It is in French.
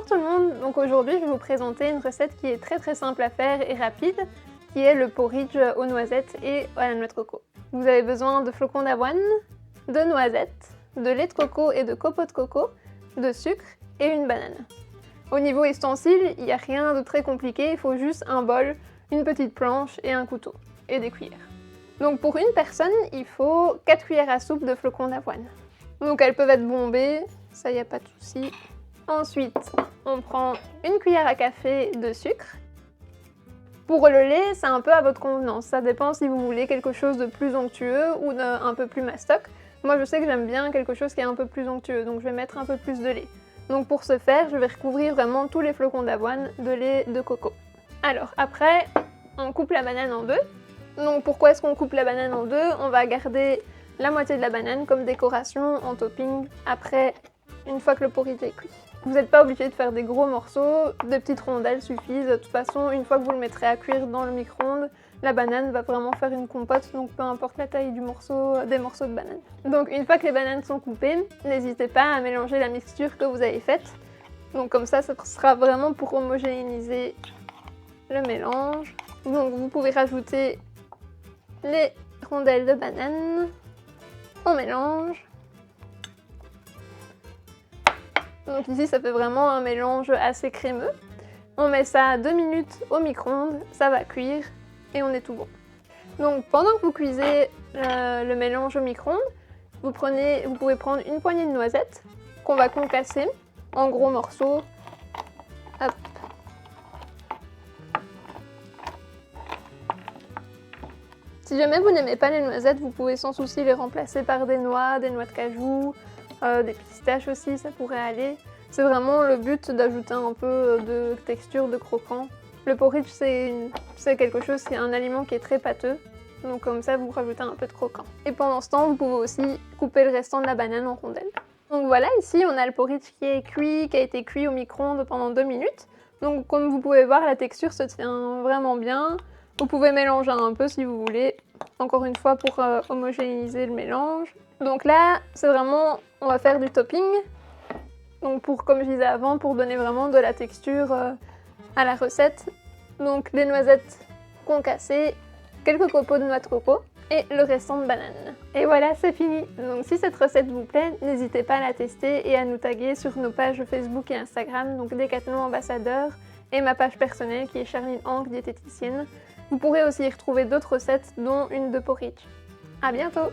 Bonjour tout le monde, donc aujourd'hui je vais vous présenter une recette qui est très simple à faire et rapide, qui est le porridge aux noisettes et à la noix de coco. Vous avez besoin de flocons d'avoine, de noisettes, de lait de coco et de copeaux de coco, de sucre et une banane. Au niveau ustensiles, il n'y a rien de très compliqué, il faut juste un bol, une petite planche et un couteau, et des cuillères. Donc pour une personne, il faut 4 cuillères à soupe de flocons d'avoine. Donc elles peuvent être bombées, ça y a pas de souci. Ensuite, on prend une cuillère à café de sucre. Pour le lait, c'est un peu à votre convenance, ça dépend si vous voulez quelque chose de plus onctueux ou d'un peu plus mastoc. Moi je sais que j'aime bien quelque chose qui est un peu plus onctueux, donc je vais mettre un peu plus de lait. Donc pour ce faire, je vais recouvrir vraiment tous les flocons d'avoine de lait de coco. Alors après, on coupe la banane en deux. Donc pourquoi est-ce qu'on coupe la banane en deux? On va garder la moitié de la banane comme décoration en topping après, une fois que le porridge est cuit. Vous n'êtes pas obligé de faire des gros morceaux, des petites rondelles suffisent. De toute façon, une fois que vous le mettrez à cuire dans le micro-ondes, la banane va vraiment faire une compote, donc peu importe la taille des morceaux de banane. Donc une fois que les bananes sont coupées, n'hésitez pas à mélanger la mixture que vous avez faite. Donc comme ça sera vraiment pour homogénéiser le mélange. Donc vous pouvez rajouter les rondelles de banane. On mélange. Donc ici ça fait vraiment un mélange assez crémeux. On met ça 2 minutes au micro-ondes, ça va cuire et on est tout bon. Donc pendant que vous cuisez le mélange au micro-ondes, vous pouvez prendre une poignée de noisettes qu'on va concasser en gros morceaux. Hop. Si jamais vous n'aimez pas les noisettes, vous pouvez sans souci les remplacer par des noix de cajou, des pistaches aussi, ça pourrait aller. C'est vraiment le but d'ajouter un peu de texture, de croquant. Le porridge, c'est quelque chose, c'est un aliment qui est très pâteux. Donc comme ça, vous rajoutez un peu de croquant. Et pendant ce temps, vous pouvez aussi couper le restant de la banane en rondelles. Donc voilà, ici on a le porridge qui est cuit, qui a été cuit au micro-ondes pendant 2 minutes. Donc comme vous pouvez voir, la texture se tient vraiment bien. Vous pouvez mélanger un peu si vous voulez, encore une fois pour homogénéiser le mélange. Donc là, c'est vraiment, on va faire du topping. Donc comme je disais avant, pour donner vraiment de la texture à la recette. Donc les noisettes concassées, quelques copeaux de noix de coco et le restant de banane. Et voilà, c'est fini. Donc si cette recette vous plaît, n'hésitez pas à la tester et à nous taguer sur nos pages Facebook et Instagram, donc Decathlon Ambassadeur et ma page personnelle qui est Charline Hank, diététicienne. Vous pourrez aussi y retrouver d'autres recettes, dont une de porridge. À bientôt!